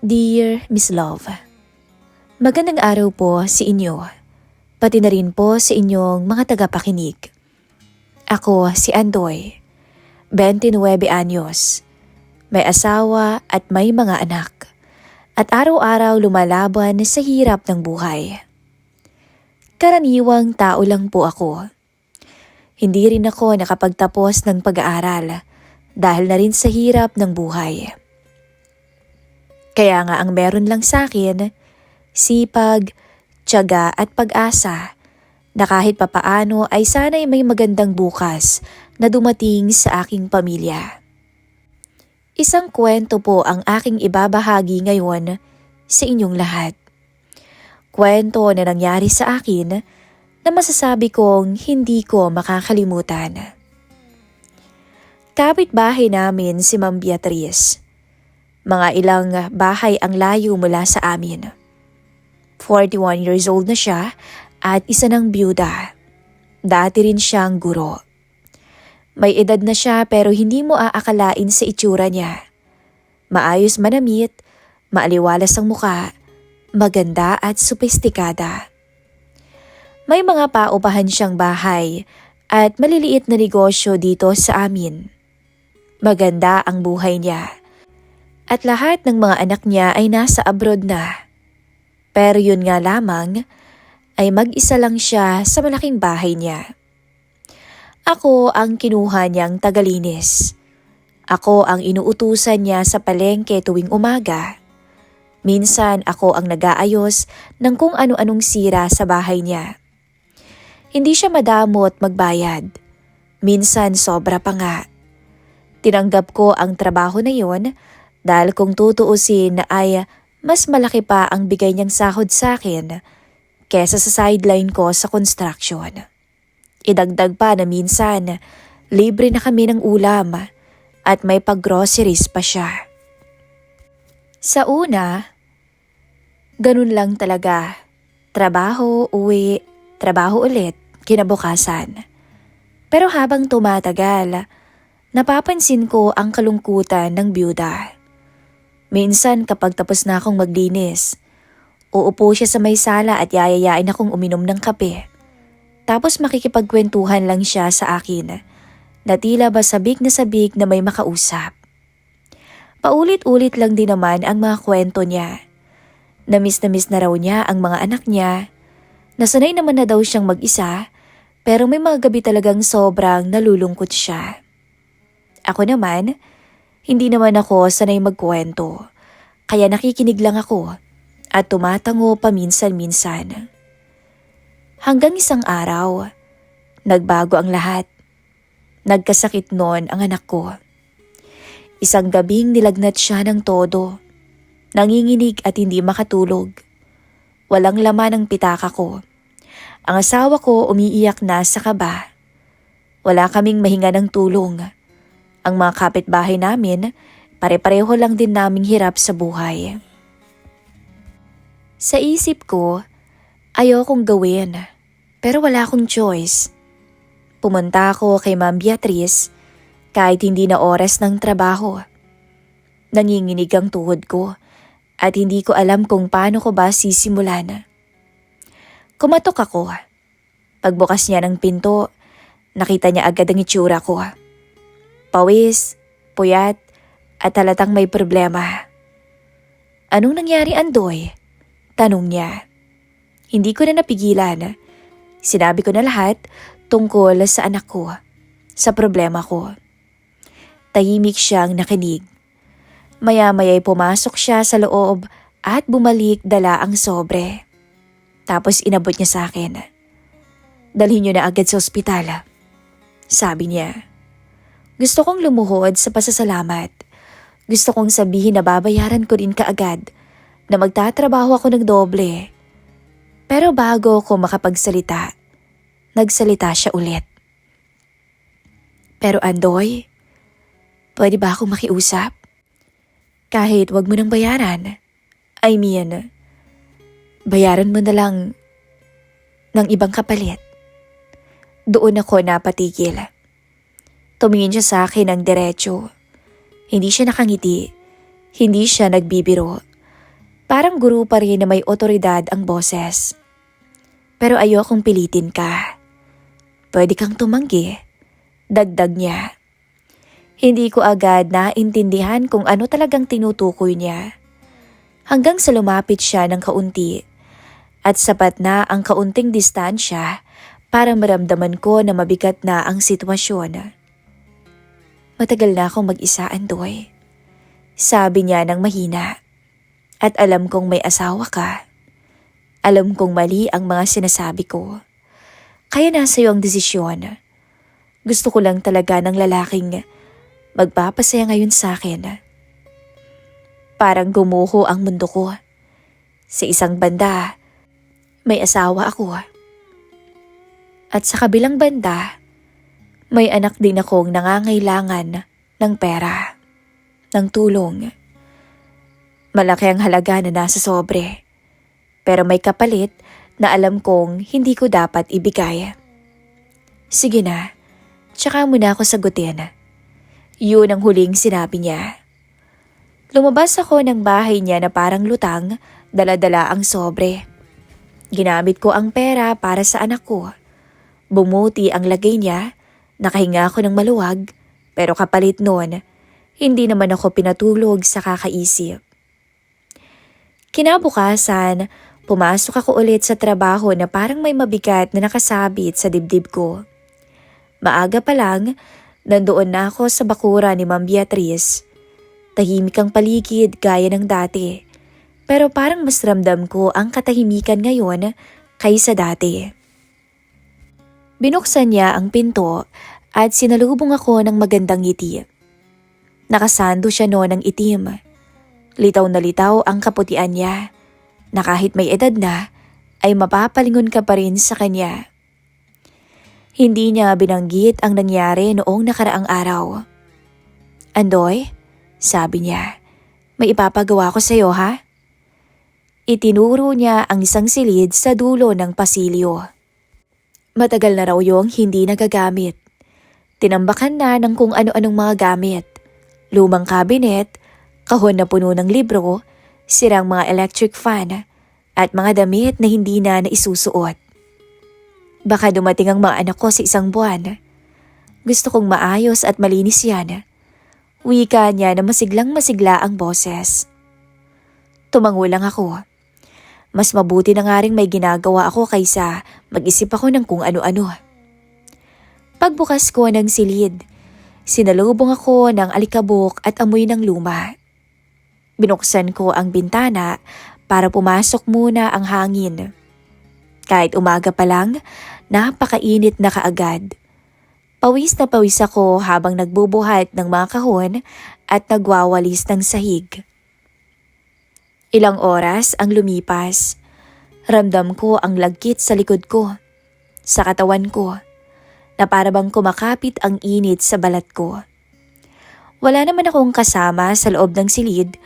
Dear Miss Love, magandang araw po sa inyo, pati na rin po sa inyong mga tagapakinig. Ako si Andoy, 29 anyos, may asawa at may mga anak, at araw-araw lumalaban sa hirap ng buhay. Karaniwang tao lang po ako. Hindi rin ako nakapagtapos ng pag-aaral dahil na rin sa hirap ng buhay. Kaya nga ang meron lang sa akin, sipag, tiyaga at pag-asa na kahit papaano ay sana'y may magandang bukas na dumating sa aking pamilya. Isang kwento po ang aking ibabahagi ngayon sa inyong lahat. Kwento na nangyari sa akin na masasabi kong hindi ko makakalimutan. Kapitbahay namin si Ma'am Beatrice. Mga ilang bahay ang layo mula sa amin. 41 years old na siya at isa ng byuda. Dati rin siyang guro. May edad na siya pero hindi mo aakalain sa itsura niya. Maayos manamit, maaliwalas ang muka, maganda at sopistikada. May mga paupahan siyang bahay at maliliit na negosyo dito sa amin. Maganda ang buhay niya. At lahat ng mga anak niya ay nasa abroad na. Pero yun nga lamang ay mag-isa lang siya sa malaking bahay niya. Ako ang kinuha niyang tagalinis. Ako ang inuutusan niya sa palengke tuwing umaga. Minsan ako ang nag-aayos ng kung ano-anong sira sa bahay niya. Hindi siya madamot magbayad. Minsan sobra pa nga. Tinanggap ko ang trabaho na yon dahil kung tutuusin ay mas malaki pa ang bigay niyang sahod sa akin kesa sa sideline ko sa construction. Idagdag pa na minsan, libre na kami ng ulam at may pag-groceries pa siya. Sa una, ganun lang talaga. Trabaho, uwi, trabaho ulit, kinabukasan. Pero habang tumatagal, napapansin ko ang kalungkutan ng byuda. Minsan kapag tapos na akong maglinis, uupo siya sa may sala at yayayain akong uminom ng kape. Tapos makikipagkwentuhan lang siya sa akin na tila ba sabik na may makausap. Paulit-ulit lang din naman ang mga kwento niya. Na miss na raw niya ang mga anak niya. Nasanay naman na daw siyang mag-isa pero may mga gabi talagang sobrang nalulungkot siya. Ako naman, hindi naman ako sanay magkwento, kaya nakikinig lang ako at tumatango paminsan-minsan. Hanggang isang araw, nagbago ang lahat. Nagkasakit noon ang anak ko. Isang gabing nilagnat siya ng todo. Nanginginig at hindi makatulog. Walang laman ang pitaka ko. Ang asawa ko umiiyak na sa kaba. Wala kaming mahinga ng tulong. Ang mga kapitbahay namin, pare-pareho lang din naming hirap sa buhay. Sa isip ko, ayokong gawin, pero wala akong choice. Pumunta ako kay Ma'am Beatrice kahit hindi na oras ng trabaho. Nanginginig ang tuhod ko at hindi ko alam kung paano ko ba sisimulan. Kumatok ako. Pagbukas niya ng pinto, nakita niya agad ang itsura ko. Pawis, puyat, at halatang may problema. Anong nangyari, Andoy? Tanong niya. Hindi ko na napigilan. Sinabi ko na lahat tungkol sa anak ko, sa problema ko. Tahimik siyang nakinig. Maya-maya'y pumasok siya sa loob at bumalik dala ang sobre. Tapos inabot niya sa akin. Dalhin niyo na agad sa ospital, sabi niya. Gusto kong lumuhod sa pasasalamat. Gusto kong sabihin na babayaran ko rin kaagad na magtatrabaho ako ng doble. Pero bago ko makapagsalita, nagsalita siya ulit. Pero Andoy, pwede ba akong makiusap? Kahit wag mo nang bayaran. I mean, bayaran mo na lang ng ibang kapalit. Doon ako napatigil. Tumingin siya sa akin ng diretso. Hindi siya nakangiti. Hindi siya nagbibiro. Parang guro pa rin na may otoridad ang boses. Pero ayokong pilitin ka. Pwede kang tumanggi. Dagdag niya. Hindi ko agad naintindihan kung ano talagang tinutukoy niya. Hanggang sa lumapit siya ng kaunti. At sapat na ang kaunting distansya para maramdaman ko na mabigat na ang sitwasyon. Matagal na akong mag-isa, Andoy. Sabi niya ng mahina. At alam kong may asawa ka. Alam kong mali ang mga sinasabi ko. Kaya nasa iyo ang desisyon. Gusto ko lang talaga ng lalaking magpapasaya ngayon sa akin. Parang gumuho ang mundo ko. Sa isang banda, may asawa ako. At sa kabilang banda, may anak din akong nangangailangan ng pera, ng tulong. Malaki ang halaga na nasa sobre. Pero may kapalit na alam kong hindi ko dapat ibigay. Sige na, tsaka mo na ako sagutin. Yun ang huling sinabi niya. Lumabas ako ng bahay niya na parang lutang, dala-dala ang sobre. Ginamit ko ang pera para sa anak ko. Bumuti ang lagay niya, nakahinga ako ng maluwag, pero kapalit noon, hindi naman ako pinatulog sa kakaisip. Kinabukasan, pumasok ako ulit sa trabaho na parang may mabigat na nakasabit sa dibdib ko. Maaga pa lang, nandoon na ako sa bakura ni Ma'am Beatrice. Tahimik ang paligid gaya ng dati, pero parang mas ramdam ko ang katahimikan ngayon kaysa dati. Binuksan niya ang pinto at sinalubong ako ng magandang ngiti. Nakasando siya noon ng itim. Litaw na litaw ang kaputian niya, na kahit may edad na, ay mapapalingon ka pa rin sa kanya. Hindi niya binanggit ang nangyari noong nakaraang araw. Andoy, sabi niya, may ipapagawa ko sa iyo ha? Itinuro niya ang isang silid sa dulo ng pasilyo. Matagal na raw yung hindi nagagamit. Tinambakan na ng kung ano-anong mga gamit. Lumang kabinet, kahon na puno ng libro, sirang mga electric fan, at mga damit na hindi na naisusuot. Baka dumating ang mga anak ko sa isang buwan. Gusto kong maayos at malinis yan. Wika niya na masiglang-masigla ang boses. Tumango lang ako. Mas mabuti na nga rin may ginagawa ako kaysa mag-isip ako ng kung ano-ano. Pagbukas ko ng silid, sinalubong ako ng alikabok at amoy ng luma. Binuksan ko ang bintana para pumasok muna ang hangin. Kahit umaga pa lang, napakainit na kaagad. Pawis na pawis ako habang nagbubuhat ng mga kahon at nagwawalis ng sahig. Ilang oras ang lumipas. Ramdam ko ang lagkit sa likod ko, sa katawan ko, na para bang kumakapit ang init sa balat ko. Wala naman akong kasama sa loob ng silid,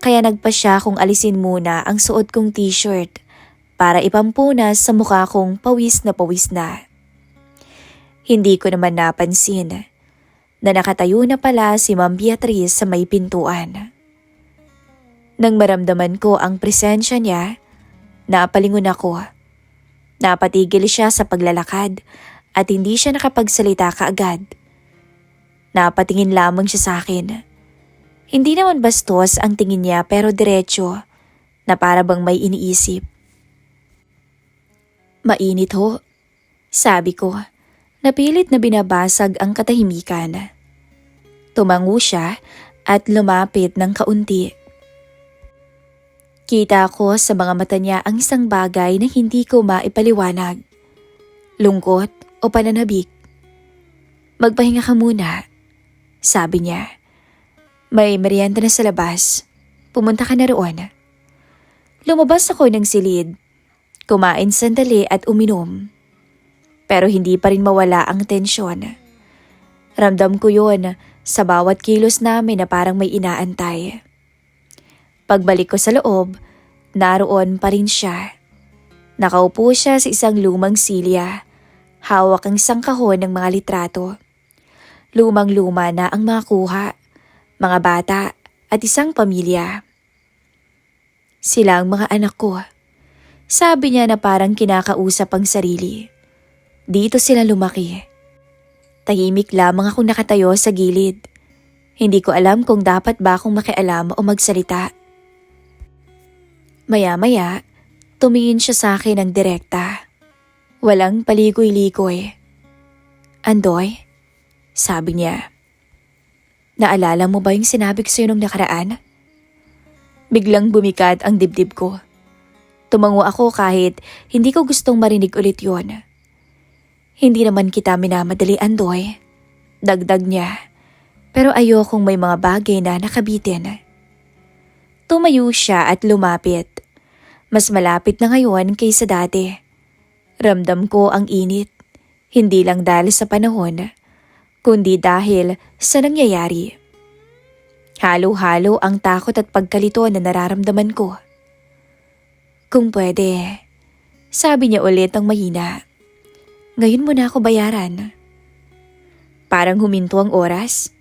kaya nagpasya kung alisin muna ang suot kong t-shirt para ipampunas sa mukha kong pawis na. Hindi ko naman napansin na nakatayo na pala si Ma'am Beatrice sa may pintuan. Nang maramdaman ko ang presensya niya, napalingon ako. Napatigil siya sa paglalakad at hindi siya nakapagsalita kaagad. Napatingin lamang siya sa akin. Hindi naman bastos ang tingin niya pero diretso na para bang may iniisip. Mainit ho, sabi ko. Napilit na binabasag ang katahimikan. Tumango siya at lumapit ng kaunti. Kita ko sa mga mata niya ang isang bagay na hindi ko maipaliwanag. Lungkot o pananabik. Magpahinga ka muna, sabi niya. May merienda na sa labas. Pumunta ka na roon. Lumabas ako ng silid. Kumain sandali at uminom. Pero hindi pa rin mawala ang tensyon. Ramdam ko yon sa bawat kilos namin na parang may inaantay. Pagbalik ko sa loob, naroon pa rin siya. Nakaupo siya sa isang lumang silya. Hawak ang isang kahon ng mga litrato. Lumang-luma na ang mga kuha, mga bata at isang pamilya. Sila ang mga anak ko. Sabi niya na parang kinakausap ang sarili. Dito sila lumaki. Tahimik lamang akong nakatayo sa gilid. Hindi ko alam kung dapat ba akong makialam o magsalita. Maya-maya, tumingin siya sa akin ng direkta. Walang paligoy-ligoy. "Andoy," sabi niya. "Naalala mo ba yung sinabi ko sa'yo nung nakaraan?" Biglang bumikat ang dibdib ko. Tumango ako kahit hindi ko gustong marinig ulit yon. "Hindi naman kita minamadali, Andoy," dagdag niya. "Pero ayokong may mga bagay na nakabitin." Tumayo siya at lumapit. Mas malapit na ngayon kaysa dati. Ramdam ko ang init, hindi lang dahil sa panahon, kundi dahil sa nangyayari. Halo-halo ang takot at pagkalito na nararamdaman ko. "Kung pwede," sabi niya ulit ang mahina, "ngayon mo na ako bayaran." Parang huminto ang oras.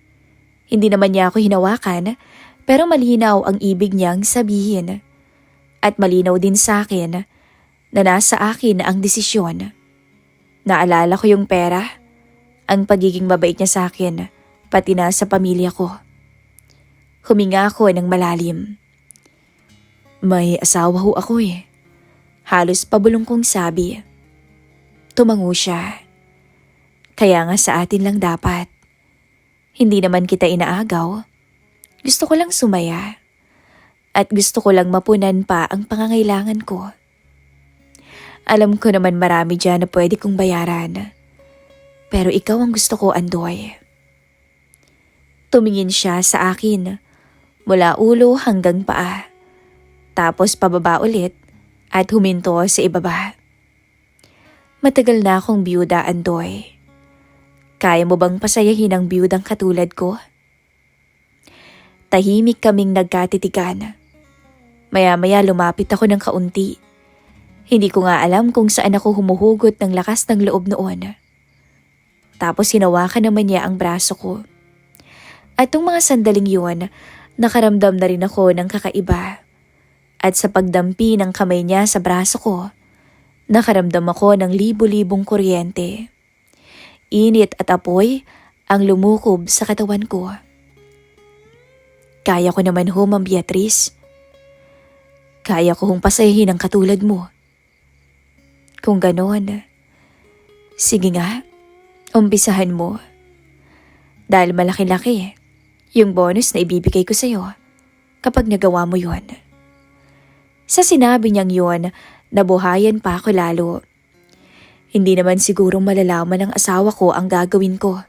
Hindi naman niya ako hinawakan, pero malinaw ang ibig niyang sabihin. At malinaw din sa akin na nasa akin ang desisyon. Naalala ko yung pera, ang pagiging mabait niya sa akin, pati na sa pamilya ko. Huminga ako ng malalim. "May asawa ho ako eh," halos pabulong kong sabi. Tumango siya. "Kaya nga sa atin lang dapat. Hindi naman kita inaagaw. Gusto ko lang sumaya. At gusto ko lang mapunan pa ang pangangailangan ko. Alam ko naman marami dyan na pwede kong bayaran. Pero ikaw ang gusto ko, Andoy." Tumingin siya sa akin, mula ulo hanggang paa. Tapos pababa ulit at huminto sa ibaba. "Matagal na akong biyuda, Andoy. Kaya mo bang pasayahin ang biyudang katulad ko?" Tahimik kaming nagkatitigan. Maya-maya lumapit ako ng kaunti. Hindi ko nga alam kung saan ako humuhugot ng lakas ng loob noon. Tapos hinawakan naman niya ang braso ko. At nung mga sandaling yun, nakaramdam na rin ako ng kakaiba. At sa pagdampi ng kamay niya sa braso ko, nakaramdam ako ng libo-libong kuryente. Init at apoy ang lumukob sa katawan ko. Kaya ko naman ho, Ma'am Beatrice. Kaya ko hong pasayahin ang katulad mo. Kung ganon, sige nga, umpisahan mo. Dahil malaki-laki yung bonus na ibibigay ko sa'yo kapag nagawa mo yon." Sa sinabi niyang yon, nabuhayan pa ako lalo. Hindi naman sigurong malalaman ng asawa ko ang gagawin ko.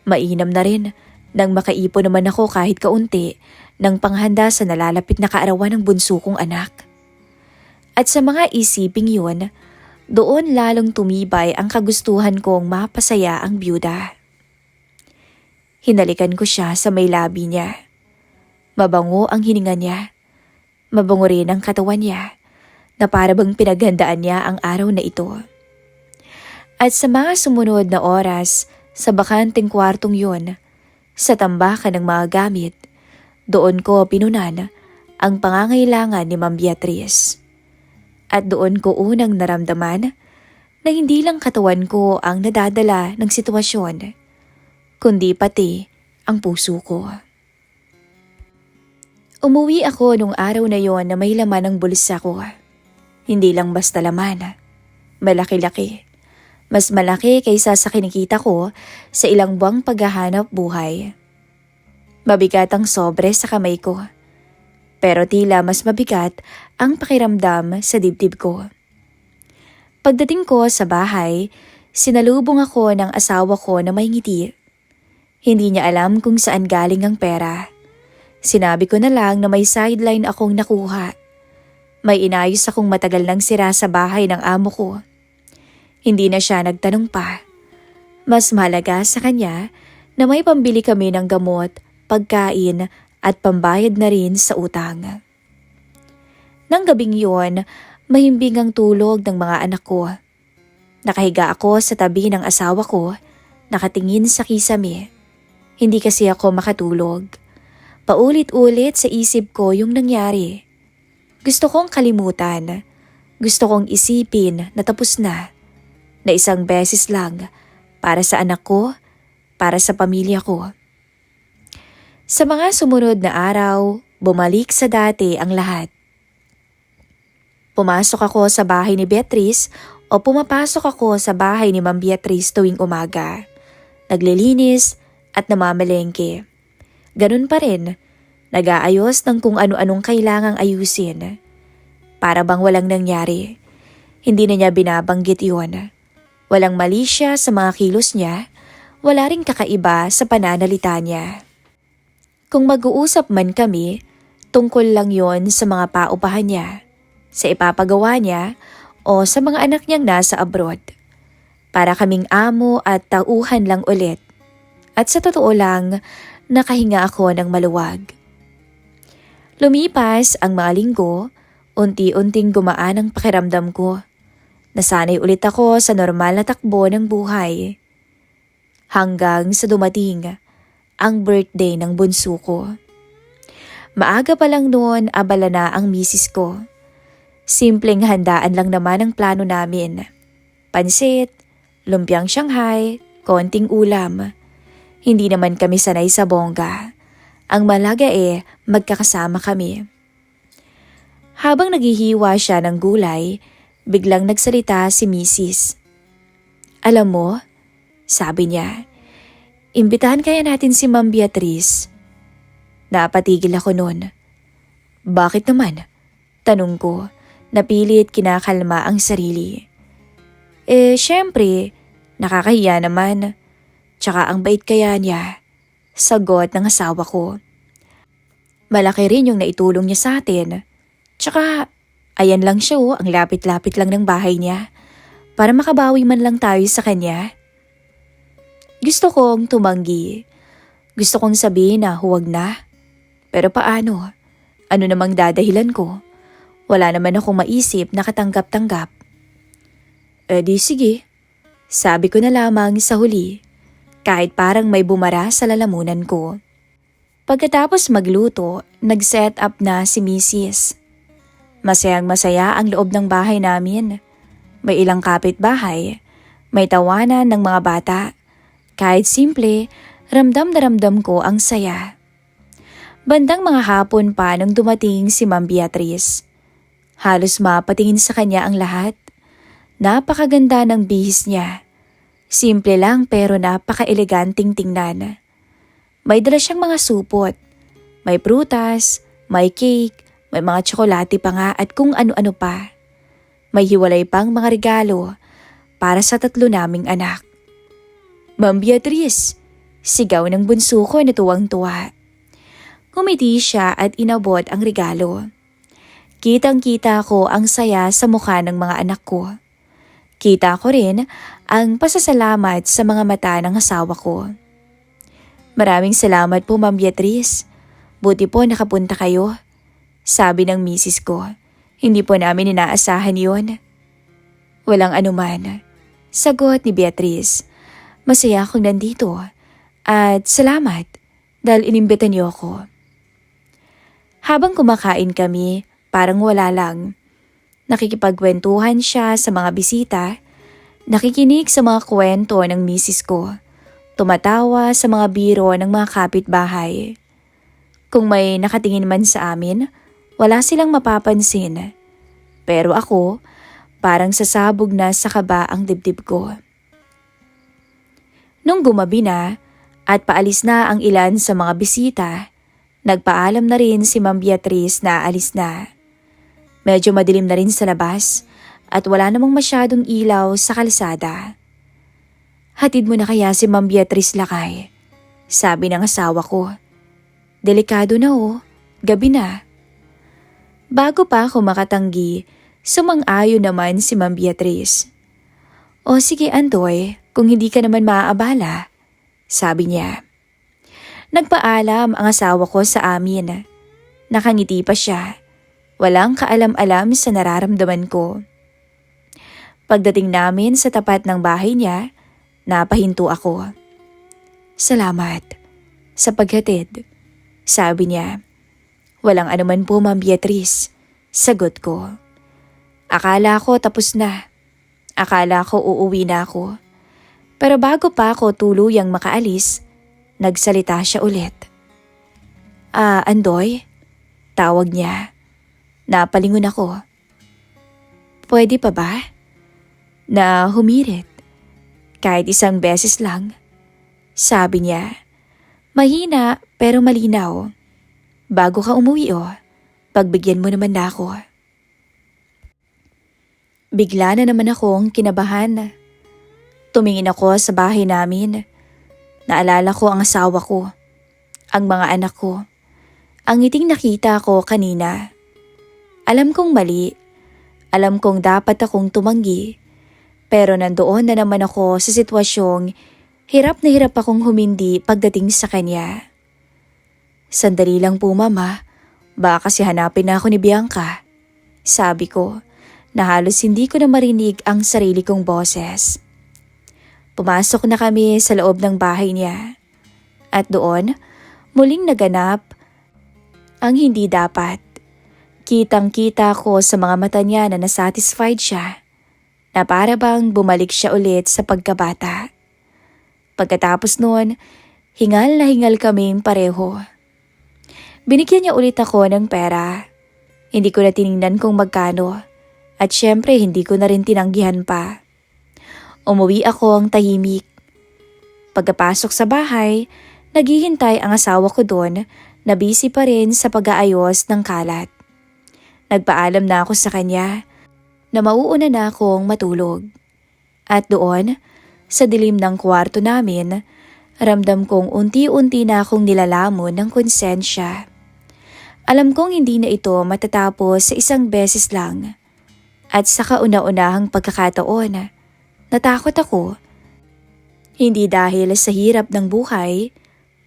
Mainam na rin nang makaipon naman ako kahit kaunti ng panghanda sa nalalapit na kaarawan ng bunso kong anak. At sa mga isiping yun, doon lalong tumibay ang kagustuhan kong mapasaya ang byuda. Hinalikan ko siya sa may labi niya. Mabango ang hininga niya. Mabango rin ang katawan niya, na para bang pinaghandaan niya ang araw na ito. At sa mga sumunod na oras, sa bakanteng kwartong yun, sa tambakan ng mga gamit, doon ko pinunan ang pangangailangan ni Ma'am Beatrice. At doon ko unang naramdaman na hindi lang katawan ko ang nadadala ng sitwasyon, kundi pati ang puso ko. Umuwi ako nung araw na yon na may laman ng bulsa ko. Hindi lang basta laman, malaki-laki. Mas malaki kaysa sa kinikita ko sa ilang buwang paghahanap buhay. Mabigat ang sobre sa kamay ko. Pero tila mas mabigat ang pakiramdam sa dibdib ko. Pagdating ko sa bahay, sinalubong ako ng asawa ko na may ngiti. Hindi niya alam kung saan galing ang pera. Sinabi ko na lang na may sideline akong nakuha. May inayos akong matagal nang sira sa bahay ng amo ko. Hindi na siya nagtanong pa. Mas mahalaga sa kanya na may pambili kami ng gamot, pagkain at pambayad na rin sa utang. Nang gabing yun, mahimbing ang tulog ng mga anak ko. Nakahiga ako sa tabi ng asawa ko, nakatingin sa kisame. Hindi kasi ako makatulog. Paulit-ulit sa isip ko yung nangyari. Gusto kong kalimutan. Gusto kong isipin na tapos na isang beses lang para sa anak ko, para sa pamilya ko. Sa mga sumunod na araw, bumalik sa dati ang lahat. Pumasok ako sa bahay ni Beatrice o pumapasok ako sa bahay ni Ma'am Beatrice tuwing umaga. Naglilinis at namamalengke. Ganun pa rin, nag-aayos ng kung ano-anong kailangang ayusin. Para bang walang nangyari. Hindi na niya binabanggit yun. Walang mali siya sa mga kilos niya, wala ring kakaiba sa pananalita niya. Kung mag-uusap man kami, tungkol lang yon sa mga paupahan niya, sa ipapagawa niya o sa mga anak niyang nasa abroad. Para kaming amo at tauhan lang ulit. At sa totoo lang, nakahinga ako ng maluwag. Lumipas ang mga linggo, unti-unting gumaan ang pakiramdam ko. Nasanay ulit ako sa normal na takbo ng buhay. Hanggang sa dumating ang birthday ng bunso ko. Maaga pa lang noon abala na ang misis ko. Simpleng handaan lang naman ang plano namin. Pansit, lumpiang Shanghai, konting ulam. Hindi naman kami sanay sa bongga. Ang malaga magkakasama kami. Habang naghihiwa siya ng gulay, biglang nagsalita si misis. Alam mo, sabi niya, imbitahan kaya natin si Ma'am Beatrice. Napatigil ako noon. Bakit naman? Tanong ko, napilit kinakalma ang sarili. Syempre, nakakahiya naman. Tsaka ang bait kaya niya. Sagot ng asawa ko. Malaki rin yung naitulong niya sa atin. Tsaka, ayan lang siya ang lapit-lapit lang ng bahay niya. Para makabawi man lang tayo sa kanya. Gusto kong tumanggi. Gusto kong sabihin na huwag na. Pero paano? Ano namang dadahilan ko? Wala naman akong maisip na katanggap-tanggap. Di sige. Sabi ko na lamang sa huli. Kahit parang may bumara sa lalamunan ko. Pagkatapos magluto, nag-set up na si Mrs. Masayang-masaya ang loob ng bahay namin. May ilang kapitbahay, may tawanan ng mga bata. Kahit simple, ramdam na ramdam ko ang saya. Bandang mga hapon pa nang dumating si Ma'am Beatrice. Halos mapatingin sa kanya ang lahat. Napakaganda ng bihis niya. Simple lang pero napaka-eleganting tingnan. May dala siyang mga supot. May prutas, may cake, may mga tsokolate pa nga at kung ano-ano pa. May hiwalay pang mga regalo para sa 3 naming anak. Ma'am Beatrice, sigaw ng bunso ko na tuwang-tuwa. Kumiti siya at inabot ang regalo. Kitang-kita ko ang saya sa mukha ng mga anak ko. Kita ko rin ang pasasalamat sa mga mata ng asawa ko. Maraming salamat po Ma'am Beatrice. Buti po nakapunta kayo. Sabi ng misis ko. Hindi po namin inaasahan yun. Walang anuman. Sagot ni Beatrice. Masaya akong nandito. At salamat dahil inimbitan niyo ako. Habang kumakain kami, parang wala lang. Nakikipagkwentuhan siya sa mga bisita, nakikinig sa mga kwento ng misis ko, tumatawa sa mga biro ng mga kapitbahay. Kung may nakatingin man sa amin, wala silang mapapansin. Pero ako, parang sasabog na sa kaba ang dibdib ko. Nung gumabi na at paalis na ang ilan sa mga bisita, nagpaalam na rin si Ma'am Beatrice na alis na. Medyo madilim na rin sa labas at wala namang masyadong ilaw sa kalsada. Hatid mo na kaya si Ma'am Beatrice Lakay, sabi ng asawa ko. Delikado na gabi na. Bago pa ako makatanggi, sumang-ayon naman si Ma'am Beatrice. O sige Andoy, kung hindi ka naman maaabala, sabi niya. Nagpaalam ang asawa ko sa amin. Nakangiti pa siya. Walang kaalam-alam sa nararamdaman ko. Pagdating namin sa tapat ng bahay niya, napahinto ako. Salamat sa paghatid, sabi niya. Walang anuman po Ma'am Beatrice. Sagot ko. Akala ko tapos na. Akala ko uuwi na ako. Pero bago pa ako tuluyang makaalis, nagsalita siya ulit. Andoy? Tawag niya. Napalingon ako. Pwede pa ba? Na humirit. Kahit isang beses lang. Sabi niya. Mahina pero malinaw. Bago ka umuwi pagbigyan mo naman na ako. Bigla na naman akong kinabahan. Tumingin ako sa bahay namin. Naalala ko ang asawa ko, ang mga anak ko, ang ngiting nakita ko kanina. Alam kong mali, alam kong dapat akong tumanggi, pero nandoon na naman ako sa sitwasyong hirap na hirap akong humindi pagdating sa kanya. Sandali lang po mama, baka kasi hanapin na ako ni Bianca. Sabi ko, na halos hindi ko na marinig ang sarili kong boses. Pumasok na kami sa loob ng bahay niya. At doon, muling naganap ang hindi dapat. Kitang-kita ko sa mga mata niya na nasatisfied siya, na para bang bumalik siya ulit sa pagkabata. Pagkatapos noon, hingal na hingal kaming pareho. Binigyan niya ulit ako ng pera. Hindi ko na tiningnan kung magkano. At syempre hindi ko na rin tinanggihan pa. Umuwi ako ang tahimik. Pagkapasok sa bahay, naghihintay ang asawa ko doon na busy pa rin sa pag-aayos ng kalat. Nagpaalam na ako sa kanya na mauuna na akong matulog. At doon, sa dilim ng kwarto namin, ramdam kong unti-unti na akong nilalamon ng konsensya. Alam kong hindi na ito matatapos sa isang beses lang. At sa kauna-unahang pagkakataon, natakot ako. Hindi dahil sa hirap ng buhay,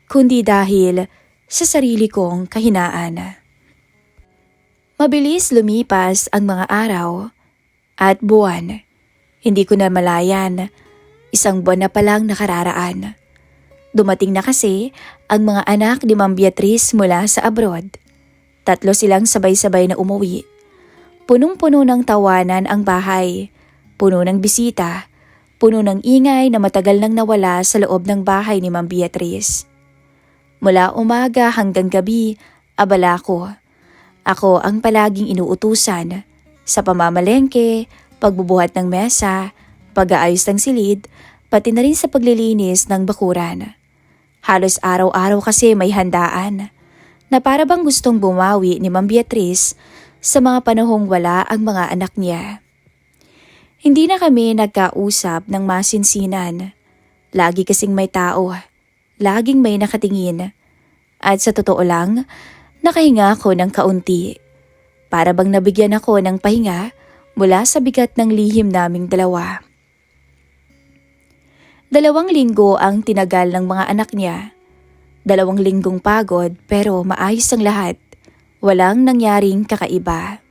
kundi dahil sa sarili kong kahinaan. Mabilis lumipas ang mga araw at buwan. Hindi ko na malayan, isang buwan na palang nakararaan. Dumating na kasi ang mga anak ni Ma'am Beatrice mula sa abroad. 3 silang sabay-sabay na umuwi. Punong-puno ng tawanan ang bahay, puno ng bisita, puno ng ingay na matagal nang nawala sa loob ng bahay ni Ma'am Beatrice. Mula umaga hanggang gabi, abala ko. Ako ang palaging inuutusan sa pamamalengke, pagbubuhat ng mesa, pag-aayos ng silid, pati na rin sa paglilinis ng bakuran. Halos araw-araw kasi may handaan na para bang gustong bumawi ni Ma'am Beatrice sa mga panahong wala ang mga anak niya. Hindi na kami nagkausap ng masinsinan. Lagi kasing may tao, laging may nakatingin. At sa totoo lang, nakahinga ako ng kaunti. Para bang nabigyan ako ng pahinga mula sa bigat ng lihim naming dalawa. 2 linggo ang tinagal ng mga anak niya. 2 linggong pagod pero maayos ang lahat. Walang nangyaring kakaiba.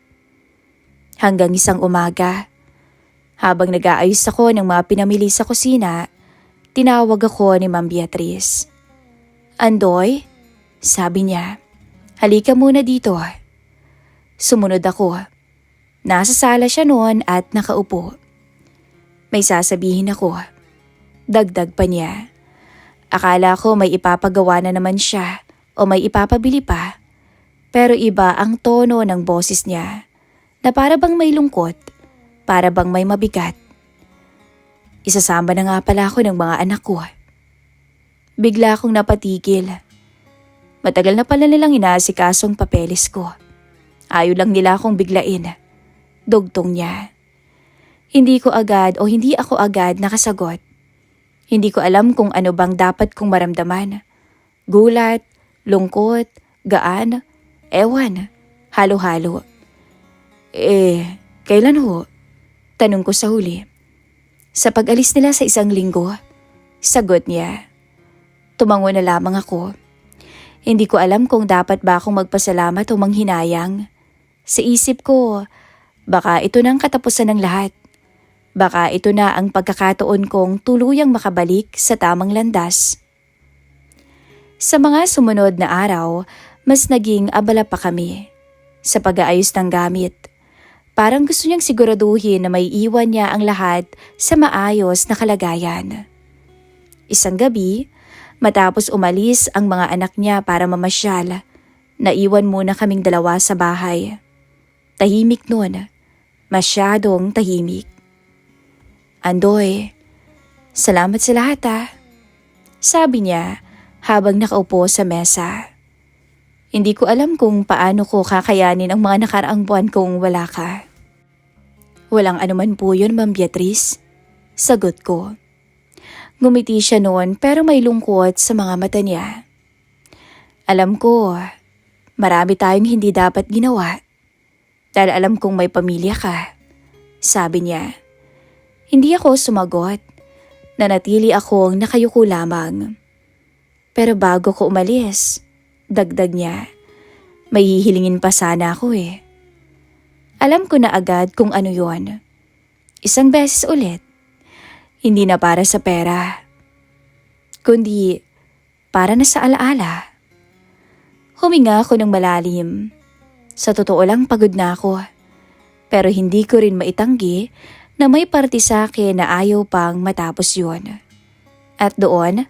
Hanggang isang umaga, habang nag-aayos ako ng mga pinamili sa kusina, tinawag ako ni Ma'am Beatrice. Andoy, sabi niya, halika muna dito. Sumunod ako. Nasa sala siya noon at nakaupo. May sasabihin ako. Dagdag pa niya. Akala ko may ipapagawa na naman siya o may ipapabili pa. Pero iba ang tono ng boses niya na para bang may lungkot, para bang may mabigat. Isasama na nga pala ako ng mga anak ko. Bigla akong napatigil. Matagal na pala nilang inaasikasong papeles ko. Ayaw lang nila akong biglain. Dugtong niya. Hindi ako agad nakasagot. Hindi ko alam kung ano bang dapat kong maramdaman. Gulat, lungkot, gaan, ewan, halo-halo. Kailan ho? Tanong ko sa huli. Sa pag-alis nila sa 1 linggo, sagot niya. Tumango na lamang ako. Hindi ko alam kung dapat ba akong magpasalamat o manghinayang. Sa isip ko, baka ito na ang katapusan ng lahat. Baka ito na ang pagkakataon kong tuluyang makabalik sa tamang landas. Sa mga sumunod na araw, mas naging abala pa kami. sa pag-aayos ng gamit. Parang gusto niyang siguraduhin na may iwan niya ang lahat sa maayos na kalagayan. Isang gabi, matapos umalis ang mga anak niya para mamasyal, naiwan muna kaming dalawa sa bahay. Tahimik nun, masyadong tahimik. "Andoy, salamat sa lahat ah," sabi niya habang nakaupo sa mesa. "Hindi ko alam kung paano ko kakayanin ang mga nakaraang buwan kung wala ka." "Walang anuman po yun, Ma'am Beatrice," sagot ko. Ngumiti siya noon pero may lungkot sa mga mata niya. "Alam ko, marami tayong hindi dapat ginawa. Dahil alam kong may pamilya ka," sabi niya. Hindi ako sumagot. Nanatili akong nakayuko lamang. "Pero bago ko umalis," dagdag niya, "may hihilingin pa sana ako eh." Alam ko na agad kung ano yon. Isang beses ulit. Hindi na para sa pera, kundi para na sa alaala. Huminga ako ng malalim. Sa totoo lang pagod na ako. Pero hindi ko rin maitanggi na may parte sa akin na ayaw pang matapos yun. At doon,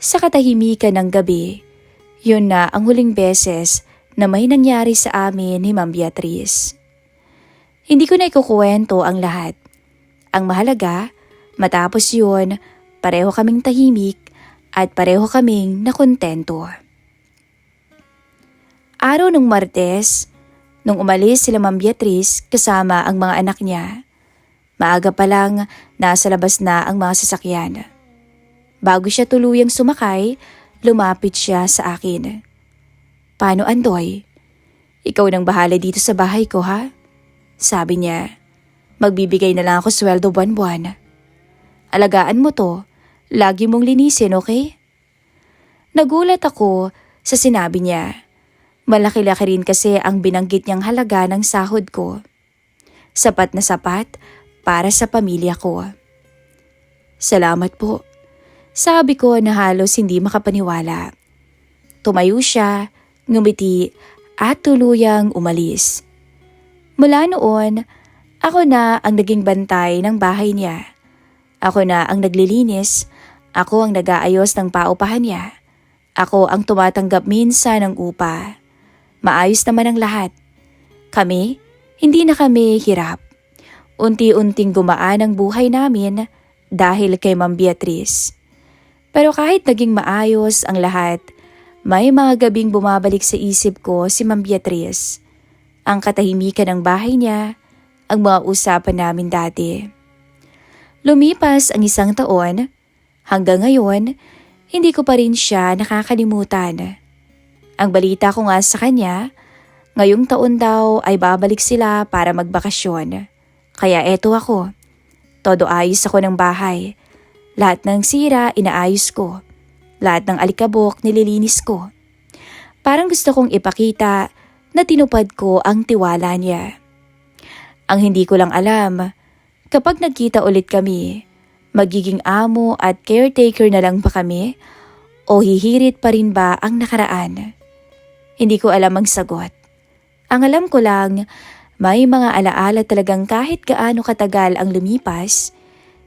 sa katahimikan ng gabi, yun na ang huling beses na may nangyari sa amin ni Ma'am Beatrice. Hindi ko na ikukuwento ang lahat. Ang mahalaga, matapos yun, pareho kaming tahimik at pareho kaming nakontento. Araw ng Martes, nung umalis sila Ma'am Beatrice kasama ang mga anak niya, maaga pa lang nasa labas na ang mga sasakyan. Bago siya tuluyang sumakay, lumapit siya sa akin. "Paano, Andoy? Ikaw nang bahala dito sa bahay ko ha?" Sabi niya. "Magbibigay na lang ako sweldo buwan-buwan. Alagaan mo to, lagi mong linisin, okay?" Nagulat ako sa sinabi niya. Malaki-laki rin kasi ang binanggit niyang halaga ng sahod ko. Sapat na sapat para sa pamilya ko. "Salamat po," sabi ko na halos hindi makapaniwala. Tumayo siya, ngumiti at tuluyang umalis. Mula noon, ako na ang naging bantay ng bahay niya. Ako na ang naglilinis, ako ang nag-aayos ng paupahan niya. Ako ang tumatanggap minsan ng upa. Maayos naman ang lahat. Hindi na kami hirap. Unti-unting gumaan ang buhay namin dahil kay Ma'am Beatrice. Pero kahit naging maayos ang lahat, may mga gabing bumabalik sa isip ko si Ma'am Beatrice. Ang katahimikan ng bahay niya, ang mga usapan namin dati. Lumipas ang 1 taon, hanggang ngayon, hindi ko pa rin siya nakakalimutan. Ang balita ko nga sa kanya, ngayong taon daw ay babalik sila para magbakasyon. Kaya eto ako. Todo ayos ako ng bahay. Lahat ng sira inaayos ko. Lahat ng alikabok nililinis ko. Parang gusto kong ipakita na tinupad ko ang tiwala niya. Ang hindi ko lang alam, kapag nagkita ulit kami, magiging amo at caretaker na lang ba kami o hihirit pa rin ba ang nakaraan? Hindi ko alam ang sagot. Ang alam ko lang, may mga alaala talagang kahit gaano katagal ang lumipas,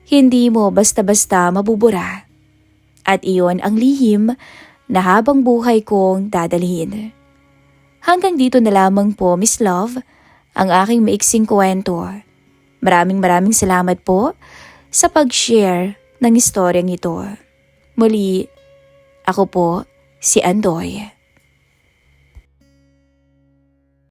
hindi mo basta-basta mabubura. At iyon ang lihim na habang buhay kong dadalhin. Hanggang dito na lamang po, Miss Love, ang aking maiksing kwento. Maraming salamat po sa pag-share ng istoryang ito. Muli, ako po si Andoy.